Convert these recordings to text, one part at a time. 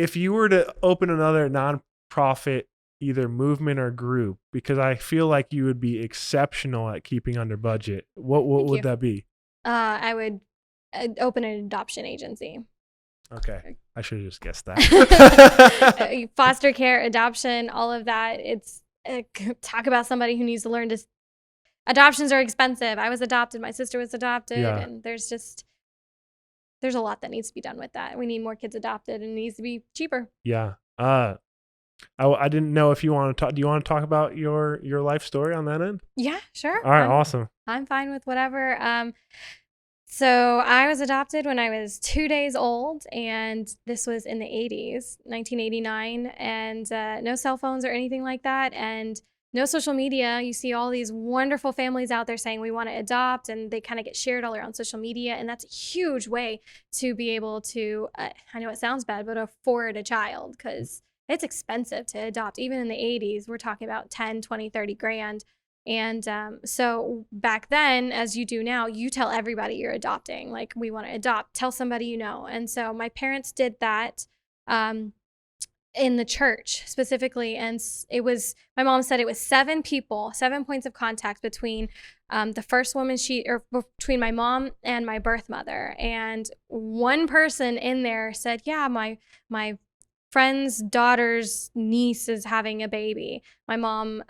if you were to open another nonprofit, either movement or group, because I feel like you would be exceptional at keeping under budget, what Thank would you. that be? I would open an adoption agency. Okay, I should have just guessed that. Foster care, adoption, all of that. It's talk about somebody who needs to learn to. Adoptions are expensive. I was adopted. My sister was adopted, Yeah. and there's a lot that needs to be done with that. We need more kids adopted, and it needs to be cheaper. Yeah. I didn't know if you want to talk. Do you want to talk about your life story on that end? Yeah, sure. All right, awesome. I'm fine with whatever. So I was adopted when I was 2 days old, and this was in the 80s, 1989, and no cell phones or anything like that, and no social media. You see all these wonderful families out there saying we want to adopt, and they kind of get shared all around social media, and that's a huge way to be able to, I know it sounds bad, but afford a child, because it's expensive to adopt. Even in the 80s, we're talking about 10, 20, 30 grand. And so back then, as you do now, you tell everybody you're adopting, like, we want to adopt, tell somebody you know. And so my parents did that in the church specifically. And it was, my mom said it was 7 people, 7 points of contact between the first woman between my mom and my birth mother. And one person in there said, yeah, my friend's daughter's niece is having a baby. My mom,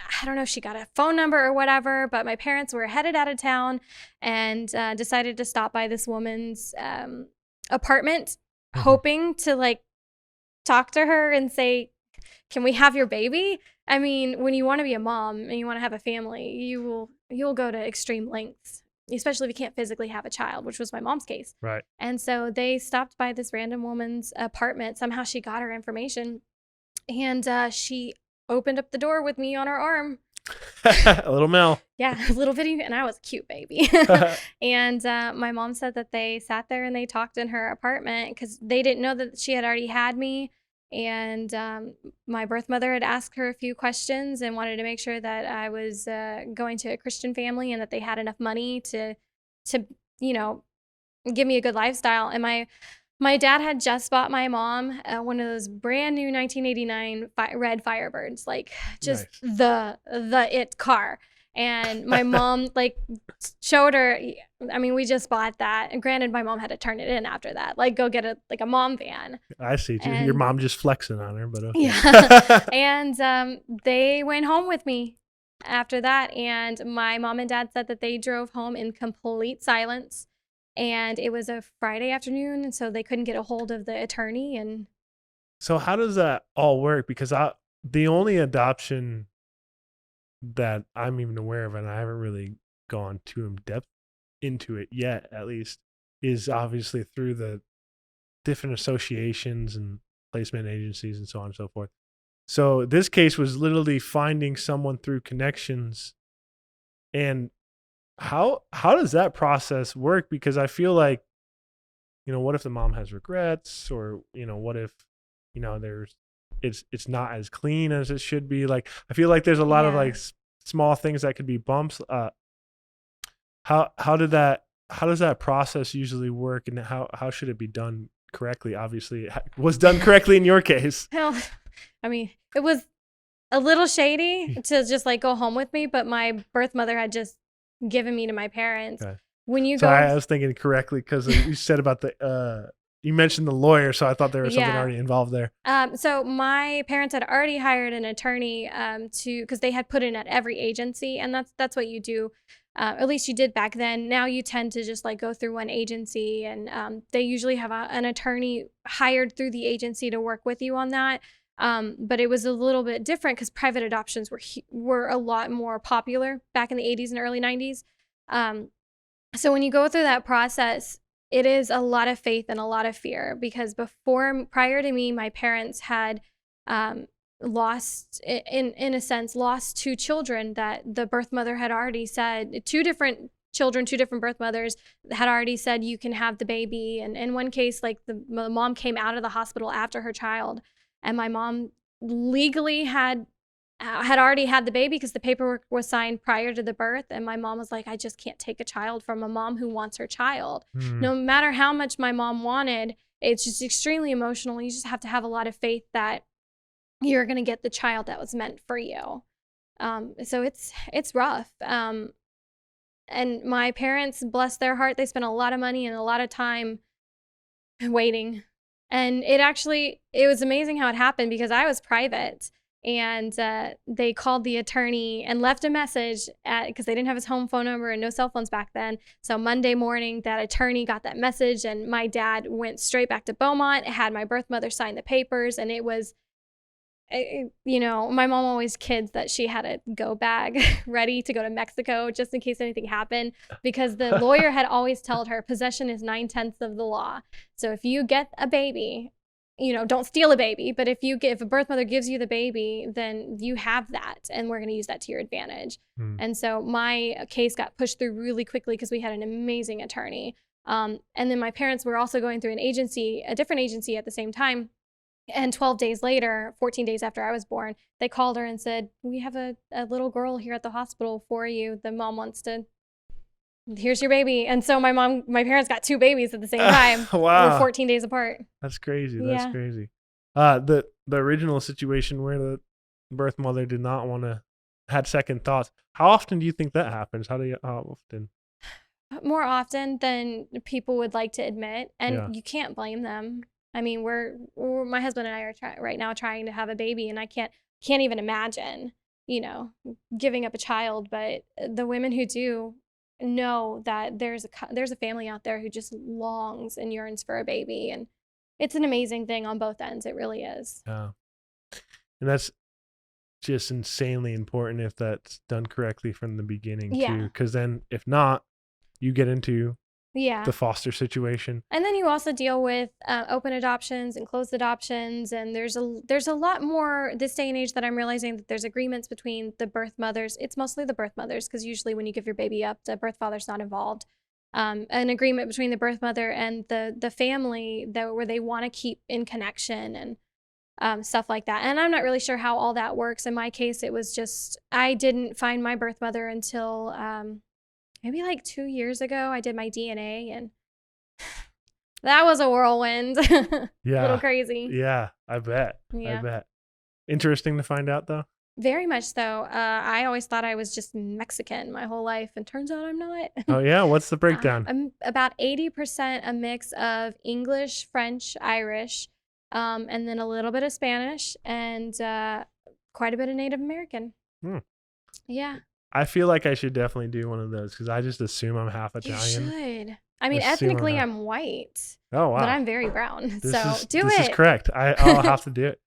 I don't know if she got a phone number or whatever, but my parents were headed out of town and decided to stop by this woman's apartment, hoping to like talk to her and say, can we have your baby? I mean, when you want to be a mom and you want to have a family, you'll go to extreme lengths, especially if you can't physically have a child, which was my mom's case. Right. And so they stopped by this random woman's apartment. Somehow she got her information, and she opened up the door with me on her arm. A little Mel. Yeah, a little bitty, and I was a cute baby. And my mom said that they sat there and they talked in her apartment because they didn't know that she had already had me. And my birth mother had asked her a few questions and wanted to make sure that I was going to a Christian family and that they had enough money to give me a good lifestyle. And my dad had just bought my mom one of those brand new 1989 red Firebirds, like just nice. the it car. And my mom like showed her, I mean, we just bought that. And granted, my mom had to turn it in after that, like go get a mom van. I see. And your mom just flexing on her, but okay. Yeah. And they went home with me after that. And my mom and dad said that they drove home in complete silence. And it was a Friday afternoon, and so they couldn't get a hold of the attorney. And so how does that all work? Because the only adoption that I'm even aware of, and I haven't really gone too in depth into it yet, at least, is obviously through the different associations and placement agencies and so on and so forth. So this case was literally finding someone through connections. And how does that process work? Because I feel like, what if the mom has regrets, or, what if, it's not as clean as it should be? Like, I feel like there's a lot of like small things that could be bumps. How does that process usually work, and how should it be done correctly? Obviously it was done correctly in your case. Well, I mean, it was a little shady to just like go home with me, but my birth mother had just given me to my parents. Okay. When you I was thinking correctly because you said about you mentioned the lawyer, so I thought there was something already involved there. So my parents had already hired an attorney because they had put in at every agency, and that's what you do. At least you did back then. Now you tend to just like go through one agency, and they usually have an attorney hired through the agency to work with you on that. But it was a little bit different because private adoptions were a lot more popular back in the 80s and early 90s. So when you go through that process, it is a lot of faith and a lot of fear, because prior to me, my parents had lost 2 children that the birth mother had already said, 2 different children, 2 different birth mothers had already said, you can have the baby. And in one case, like the mom came out of the hospital after her child, and my mom legally had already had the baby because the paperwork was signed prior to the birth. And my mom was like, I just can't take a child from a mom who wants her child. No matter how much my mom wanted, it's just extremely emotional. You just have to have a lot of faith that you're going to get the child that was meant for you. So it's rough. And my parents, bless their heart, they spent a lot of money and a lot of time waiting. And it was amazing how it happened because I was private, and they called the attorney and left a message because they didn't have his home phone number and no cell phones back then. So Monday morning, that attorney got that message, and my dad went straight back to Beaumont, had my birth mother sign the papers, and it was, my mom always kids that she had a go bag ready to go to Mexico just in case anything happened, because the lawyer had always told her possession is 9/10 of the law. So if you get a baby, don't steal a baby, but if a birth mother gives you the baby, then you have that, and we're going to use that to your advantage. And so my case got pushed through really quickly because we had an amazing attorney. And then my parents were also going through a different agency at the same time. And 12 days later, 14 days after I was born, they called her and said, we have a little girl here at the hospital for you. The mom here's your baby. And so my parents got 2 babies at the same time. Wow. We're 14 days apart. That's crazy. Yeah. That's crazy. The original situation where the birth mother did not had second thoughts. How often do you think that happens? How often? More often than people would like to admit. And Yeah. you can't blame them. I mean, my husband and I are right now trying to have a baby, and I can't even imagine, giving up a child. But the women who do know that there's a family out there who just longs and yearns for a baby, and it's an amazing thing on both ends. It really is. Yeah. And that's just insanely important if that's done correctly from the beginning too. Because then if not, you get into the foster situation. And then you also deal with open adoptions and closed adoptions, and there's a lot more this day and age that I'm realizing that there's agreements between the birth mothers. It's mostly the birth mothers, because usually when you give your baby up, the birth father's not involved. An agreement between the birth mother and the family where they want to keep in connection and stuff like that. And I'm not really sure how all that works. In my case, it was just I didn't find my birth mother until maybe like 2 years ago. I did my DNA, and that was a whirlwind. Yeah. A little crazy. Yeah, I bet. Yeah. I bet. Interesting to find out, though. Very much so. I always thought I was just Mexican my whole life, and turns out I'm not. Oh, yeah? What's the breakdown? I'm about 80% a mix of English, French, Irish, and then a little bit of Spanish, and quite a bit of Native American. Yeah. I feel like I should definitely do one of those, because I just assume I'm half Italian. You should. I mean, ethnically, I'm white. Oh, wow. But I'm very brown. This do it. This is correct. I'll have to do it.